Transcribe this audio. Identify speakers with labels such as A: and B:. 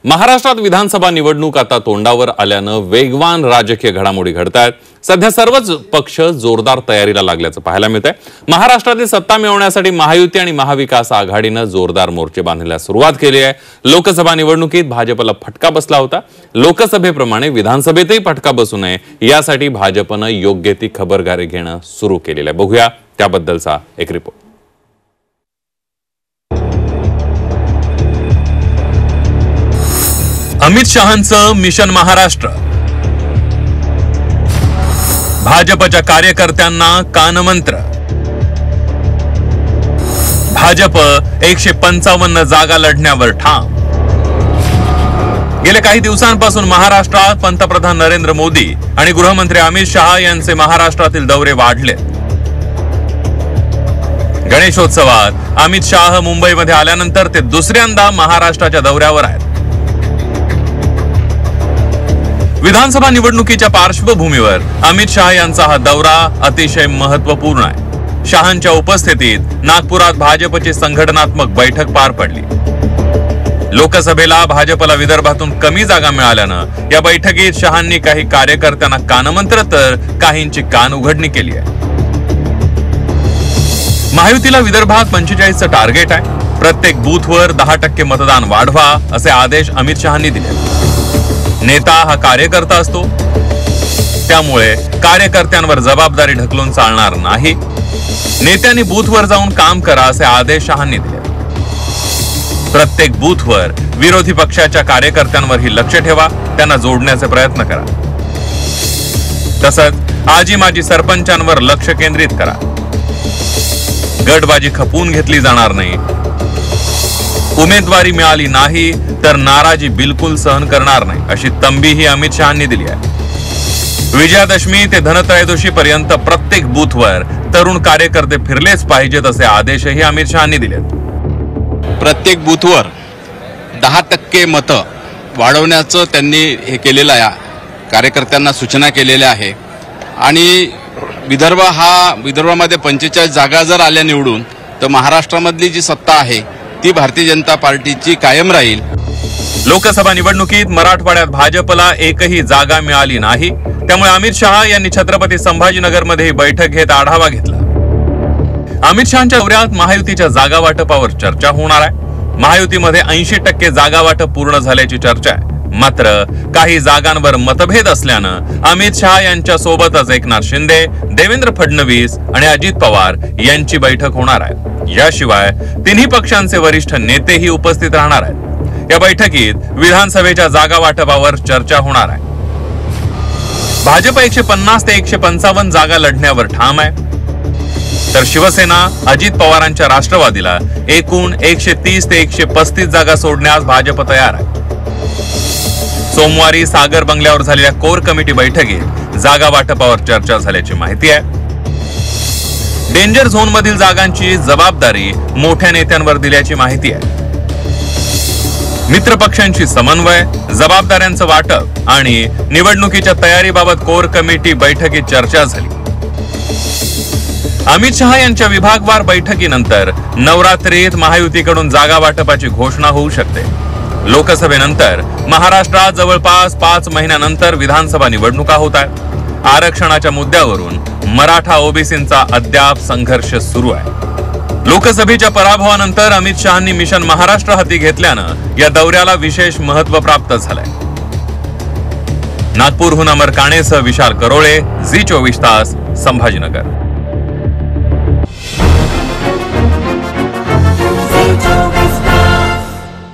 A: महाराष्ट्रात विधानसभा निवडणूक आता तोंडावर आल्यानं वेगवान राजकीय घडामोडी घडतायत। सध्या सर्वच पक्ष जोरदार तयारीला लागल्याचं पाहायला मिळतंय। महाराष्ट्रातील सत्ता मिळवण्यासाठी महायुती आणि महाविकास आघाडीनं जोरदार मोर्चे बांधण्यास सुरुवात केली आहे। लोकसभा निवडणुकीत भाजपला फटका बसला होता। लोकसभेप्रमाणे विधानसभेतही फटका बसू नये यासाठी भाजपनं योग्य ती खबरदारी घेणं सुरू केलेलं आहे। बघूया त्याबद्दलचा एक रिपोर्ट। अमित शहांचं मिशन महाराष्ट्र, भाजपच्या कार्यकर्त्यांना कानमंत्र। भाजप 155 जागा लढण्यावर ठाम। गेल्या काही दिवसांपासून महाराष्ट्रात पंतप्रधान नरेंद्र मोदी आणि गृहमंत्री अमित शहा यांचे महाराष्ट्रातील दौरे वाढले। गणेशोत्सवात अमित शहा मुंबईमध्ये आल्यानंतर ते दुसऱ्यांदा महाराष्ट्राच्या दौऱ्यावर आहेत। विधानसभा निवडणुकीच्या पार्श्वभूमीवर अमित शहा यांचा हा दौरा अतिशय महत्त्वपूर्ण आहे। शहांच्या उपस्थितीत नागपुरात भाजपची संघटनात्मक बैठक पार पडली। लोकसभेला भाजपला विदर्भातून कमी जागा मिळाल्यानं या बैठकीत शहांनी काही कार्यकर्त्यांना कानमंत्र तर काहींची कान उघडणी केली आहे। महायुतीला विदर्भात 45चं टार्गेट आहे। प्रत्येक बूथवर 10% मतदान वाढवा असे आदेश अमित शहांनी दिले। नेता हा कार्यकर्ता असतो, त्यामुळे कार्यकर्त्यांवर जबाबदारी ढकलून चालणार नाही। नेत्यांनी बूथवर जाऊन काम करा असे आदेश शहांनी दिले। प्रत्येक बूथवर विरोधी पक्षाच्या कार्यकर्त्यांवरही लक्ष ठेवा, त्यांना जोडण्याचे प्रयत्न करा। तसंच आजी माजी सरपंचांवर लक्ष केंद्रित करा। गटबाजी खपवून घेतली जाणार नाही। उमेदवारी मिळाली नाही तर नाराजी बिलकुल सहन करणार नाही अशी तंबीही अमित शहांनी दिली आहे। विजयादशमी ते धनत्रयोदशी पर्यंत प्रत्येक बूथवर तरुण कार्यकर्ते फिरलेच पाहिजेत असे आदेशही अमित शहांनी दिलेत।
B: प्रत्येक बूथवर 10% मतं वाढवण्याचं त्यांनी हे केलेलं आहे। कार्यकर्त्यांना सूचना केलेल्या आहे आणि विदर्भामध्ये 45 जागा जर आल्या निवडून तर महाराष्ट्रामधली जी सत्ता आहे ती भारतीय जनता पार्टीची कायम राहील।
A: लोकसभा निवडणुकीत मराठवाड्यात भाजपला एकही जागा मिळाली नाही, त्यामुळे अमित शहा यांनी छत्रपती संभाजीनगरमध्ये बैठक घेत आढावा घेतला। अमित शहांच्या दौऱ्यात महायुतीच्या जागा वाटपावर चर्चा होणार आहे। महायुतीमध्ये 80% जागा वाटप पूर्ण झाल्याची चर्चा आहे। मात्र काही जागांवर मतभेद असल्यानं अमित शहा यांच्या सोबतच एकनाथ शिंदे, देवेंद्र फडणवीस आणि अजित पवार यांची बैठक होणार आहे। याशिवाय तिन्ही पक्षांचे वरिष्ठ नेतेही उपस्थित राहणार आहेत। या बैठकीत विधानसभेच्या जागा वाटपावर चर्चा होणार आहे। भाजप 150 ते 155 जागा लढण्यावर ठाम आहे, तर शिवसेना अजित पवारांच्या राष्ट्रवादीला एकूण 130 ते 135 जागा सोडण्यास भाजप तयार आहे। सोमवारी सागर बंगल्यावर झालेल्या कोर कमिटी बैठकीत जागा वाटपावर चर्चा झाल्याची माहिती आहे। डेंजर झोन मधील जागांची जबाबदारी मोठ्या नेत्यांवर दिल्याची माहिती आहे। मित्र पक्षांची समन्वय, जबाबदाऱ्यांचं वाटप आणि निवडणुकीच्या तयारीबाबत कोर कमिटी बैठकीत चर्चा झाली। अमित शहा यांच्या विभागवार बैठकीनंतर नवरात्रीत महायुतीकडून जागा वाटपाची घोषणा होऊ शकते। लोकसभेनंतर महाराष्ट्रात जवळपास 5 महिन्यानंतर विधानसभा निवडणुका होत आहेत। आरक्षणाच्या मुद्द्यावरून मराठा ओबीसींचा अद्याप संघर्ष सुरू आहे। लोकसभेच्या पराभवानंतर अमित शहांनी मिशन महाराष्ट्र हाती घेतल्यानं या दौऱ्याला विशेष महत्त्व प्राप्त झालंय। नागपूरहून अमर काणेसह विशाल करोळे, झी 24 तास, संभाजीनगर।